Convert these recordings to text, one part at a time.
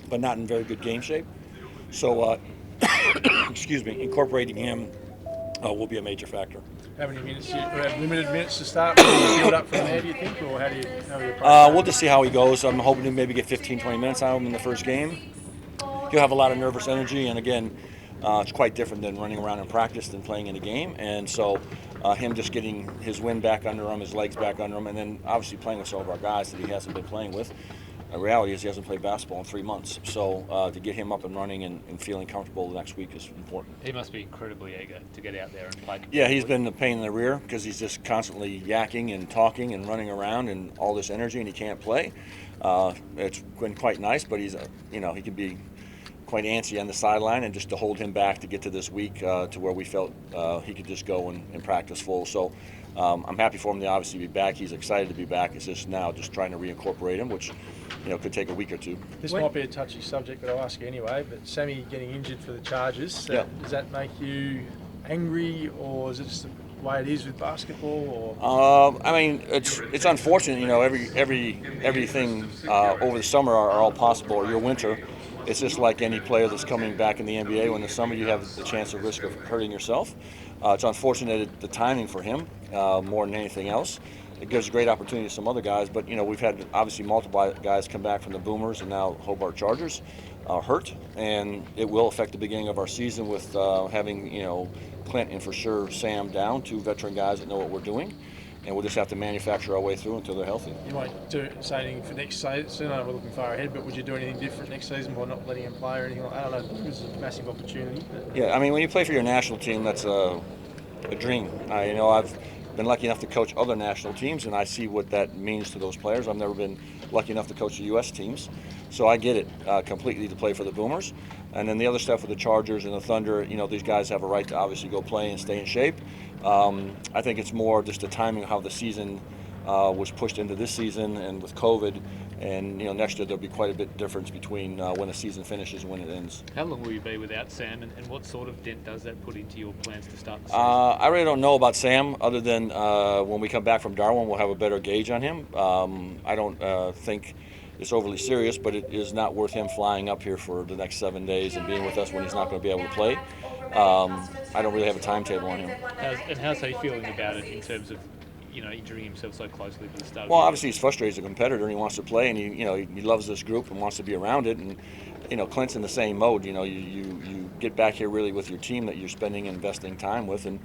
but not in very good game shape. So, excuse me, incorporating him will be a major factor. How many minutes? You have limited minutes to start. Will you build up from there, do you think, or how are you approach We'll that? just see how he goes. I'm hoping to maybe get 15, 20 minutes out of him in the first game. He'll have a lot of nervous energy, and again, it's quite different than running around in practice than playing in a game. And so, him just getting his wind back under him, his legs back under him, and then obviously playing with some of our guys that he hasn't been playing with. The reality is he hasn't played basketball in 3 months. So to get him up and running and feeling comfortable the next week is important. He must be incredibly eager to get out there and play. Yeah, he's been a pain in the rear because he's just constantly yakking and talking and running around and all this energy, and he can't play. It's been quite nice, but he's, he can be quite antsy on the sideline, and just to hold him back to get to this week to where we felt he could just go and practice full. So I'm happy for him to obviously be back. He's excited to be back. It's just now just trying to reincorporate him, which could take a week or two. This might be a touchy subject, but I'll ask you anyway. But Sammy getting injured for the Chargers, does that make you angry, or is it just the way it is with basketball? Or It's unfortunate. Everything over the summer are all possible, or your winter. It's just like any player that's coming back in the NBA. When the summer you have the chance of risk of hurting yourself. It's unfortunate the timing for him more than anything else. It gives a great opportunity to some other guys, but we've had obviously multiple guys come back from the Boomers and now Hobart Chargers hurt, and it will affect the beginning of our season with having Clint and for sure Sam down, two veteran guys that know what we're doing, and we'll just have to manufacture our way through until they're healthy. You might say anything for next season. I know we're looking far ahead, but would you do anything different next season by not letting him play or anything like that? I don't know. This is a massive opportunity. Yeah, when you play for your national team, that's a dream. I've been lucky enough to coach other national teams, and I see what that means to those players. I've never been lucky enough to coach the U.S. teams, so I get it completely to play for the Boomers. And then the other stuff with the Chargers and the Thunder, these guys have a right to obviously go play and stay in shape. I think it's more just the timing of how the season was pushed into this season, and with COVID. And next year there'll be quite a bit difference between when the season finishes and when it ends. How long will you be without Sam, and what sort of dent does that put into your plans to start the season? I really don't know about Sam, other than when we come back from Darwin, we'll have a better gauge on him. I don't think it's overly serious, but it is not worth him flying up here for the next 7 days and being with us when he's not going to be able to play. I don't really have a timetable on him. How's he feeling about it in terms of injuring himself so closely for the start? Well, obviously he's frustrated as a competitor, and he wants to play, and he loves this group and wants to be around it. And Clint's in the same mode. You get back here really with your team that you're spending and investing time with, and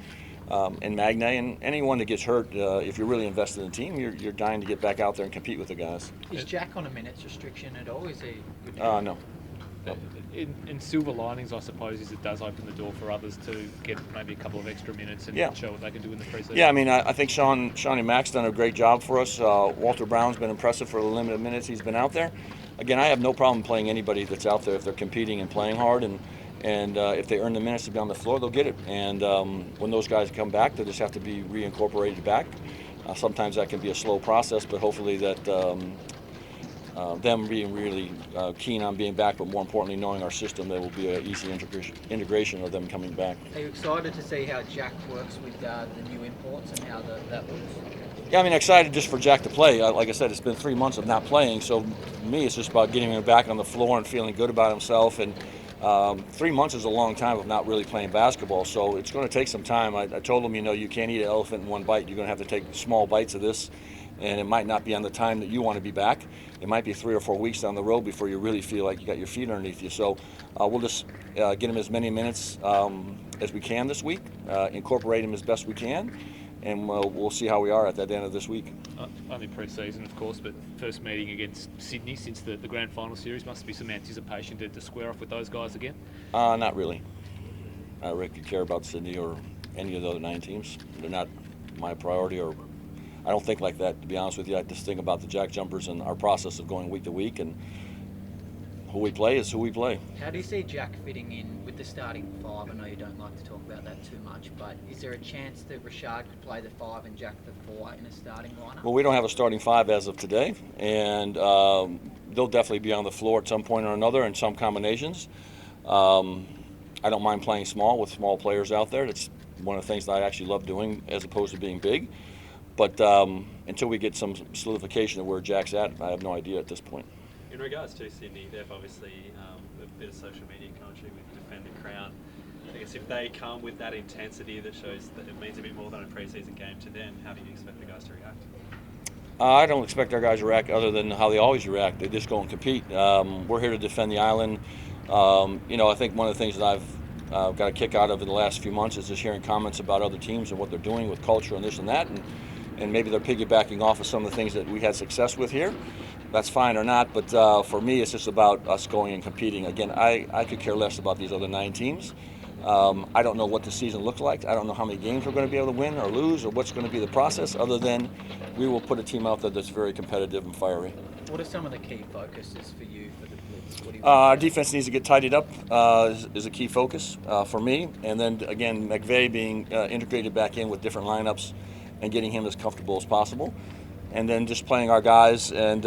Magna and anyone that gets hurt. If you're really invested in the team, you're dying to get back out there and compete with the guys. Is Jack on a minutes restriction at all? Is he good? No. In silver linings, I suppose, is it does open the door for others to get maybe a couple of extra minutes and show what they can do in the preseason. Yeah, I think Shawnee Mack's done a great job for us. Walter Brown's been impressive for the limited minutes he's been out there. Again, I have no problem playing anybody that's out there if they're competing and playing hard, and if they earn the minutes to be on the floor, they'll get it. And when those guys come back, they just have to be reincorporated back. Sometimes that can be a slow process, but hopefully that them being really keen on being back, but more importantly knowing our system, there will be an easy integration of them coming back. Are you excited to see how Jack works with the new imports and how that looks? Yeah, excited just for Jack to play. Like I said, it's been 3 months of not playing, so for me it's just about getting him back on the floor and feeling good about himself. And 3 months is a long time of not really playing basketball, so it's going to take some time. I told him, you can't eat an elephant in one bite. You're going to have to take small bites of this, and it might not be on the time that you want to be back. It might be 3 or 4 weeks down the road before you really feel like you got your feet underneath you. So we'll just get him as many minutes as we can this week, incorporate him as best we can, and we'll see how we are at the end of this week. Only pre-season, of course, but first meeting against Sydney since the grand final series. Must be some anticipation to square off with those guys again? Not really. I really could care about Sydney or any of the other 9 teams. They're not my priority, or I don't think like that, to be honest with you. I just think about the Jack Jumpers and our process of going week to week, and who we play is who we play. How do you see Jack fitting in with the starting 5? I know you don't like to talk about that too much, but is there a chance that Rashad could play the 5 and Jack the 4 in a starting lineup? Well, we don't have a starting 5 as of today, and they'll definitely be on the floor at some point or another in some combinations. I don't mind playing small with small players out there. That's one of the things that I actually love doing as opposed to being big. But until we get some solidification of where Jack's at, I have no idea at this point. In regards to Sydney, they've obviously a bit of social media commentary with Defend the Crown. I guess if they come with that intensity that shows that it means a bit more than a pre-season game to them, how do you expect the guys to react? I don't expect our guys to react other than how they always react. They just go and compete. We're here to defend the island. I think one of the things that I've got a kick out of in the last few months is just hearing comments about other teams and what they're doing with culture and this and that, and maybe they're piggybacking off of some of the things that we had success with here. That's fine or not, but for me, it's just about us going and competing. Again, I could care less about these other 9 teams. I don't know what the season looks like. I don't know how many games we're going to be able to win or lose or what's going to be the process, other than we will put a team out there that's very competitive and fiery. What are some of the key focuses for you for the Blitz? What do you Our defense needs to get tidied up is a key focus for me. And then, again, McVay being integrated back in with different lineups and getting him as comfortable as possible. And then just playing our guys and,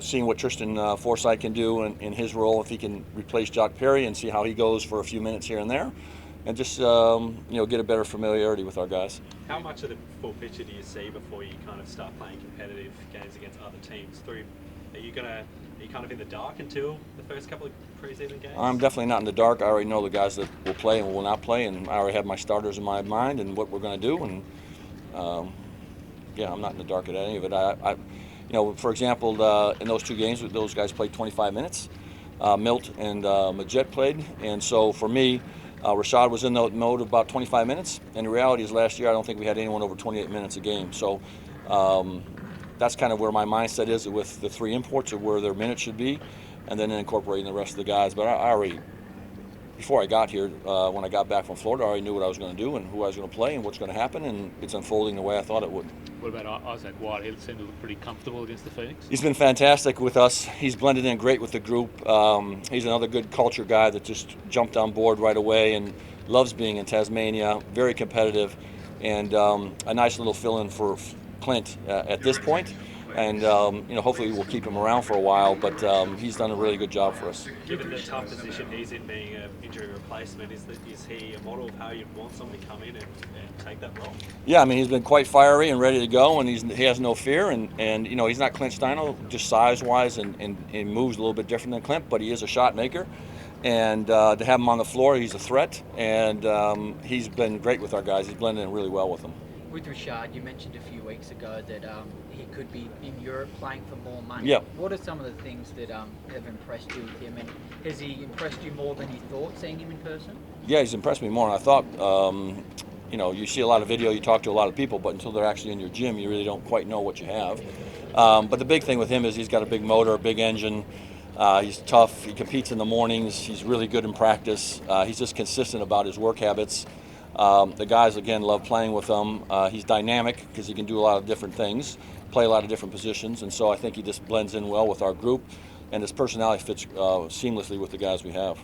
seeing what Tristan Forsythe can do in his role, if he can replace Jock Perry, and see how he goes for a few minutes here and there. And just, get a better familiarity with our guys. How much of the full picture do you see before you kind of start playing competitive games against other teams? Are you kind of in the dark until the first couple of preseason games? I'm definitely not in the dark. I already know the guys that will play and will not play, and I already have my starters in my mind and what we're going to do. And I'm not in the dark at any of it. For example, in those 2 games, those guys played 25 minutes. Milt and Majette played, and so for me, Rashad was in the mode of about 25 minutes, and the reality is last year I don't think we had anyone over 28 minutes a game. So that's kind of where my mindset is with the 3 imports, of where their minutes should be, and then incorporating the rest of the guys. But I already, before I got here, when I got back from Florida, I already knew what I was going to do and who I was going to play and what's going to happen, and it's unfolding the way I thought it would. What about Isaac White? He seemed to look pretty comfortable against the Phoenix. He's been fantastic with us. He's blended in great with the group. He's another good culture guy that just jumped on board right away and loves being in Tasmania, very competitive, and a nice little fill-in for Clint at this point. And hopefully we'll keep him around for a while, but he's done a really good job for us. Given the tough position he's in, being an injury replacement, is he a model of how you'd want someone to come in and take that role? Yeah, I mean, he's been quite fiery and ready to go, and he has no fear, and he's not Clint Steino, just size-wise, and moves a little bit different than Clint, but he is a shot maker. And to have him on the floor, he's a threat, and he's been great with our guys. He's blended in really well with them. With Rashad, you mentioned a few weeks ago that he could be in Europe playing for more money. Yeah. What are some of the things that have impressed you with him, and has he impressed you more than you thought seeing him in person? Yeah, he's impressed me more than I thought. You see a lot of video, you talk to a lot of people, but until they're actually in your gym, you really don't quite know what you have. But the big thing with him is he's got a big motor, a big engine. He's tough. He competes in the mornings. He's really good in practice. He's just consistent about his work habits. The guys, again, love playing with him. He's dynamic because he can do a lot of different things, play a lot of different positions, and so I think he just blends in well with our group, and his personality fits seamlessly with the guys we have.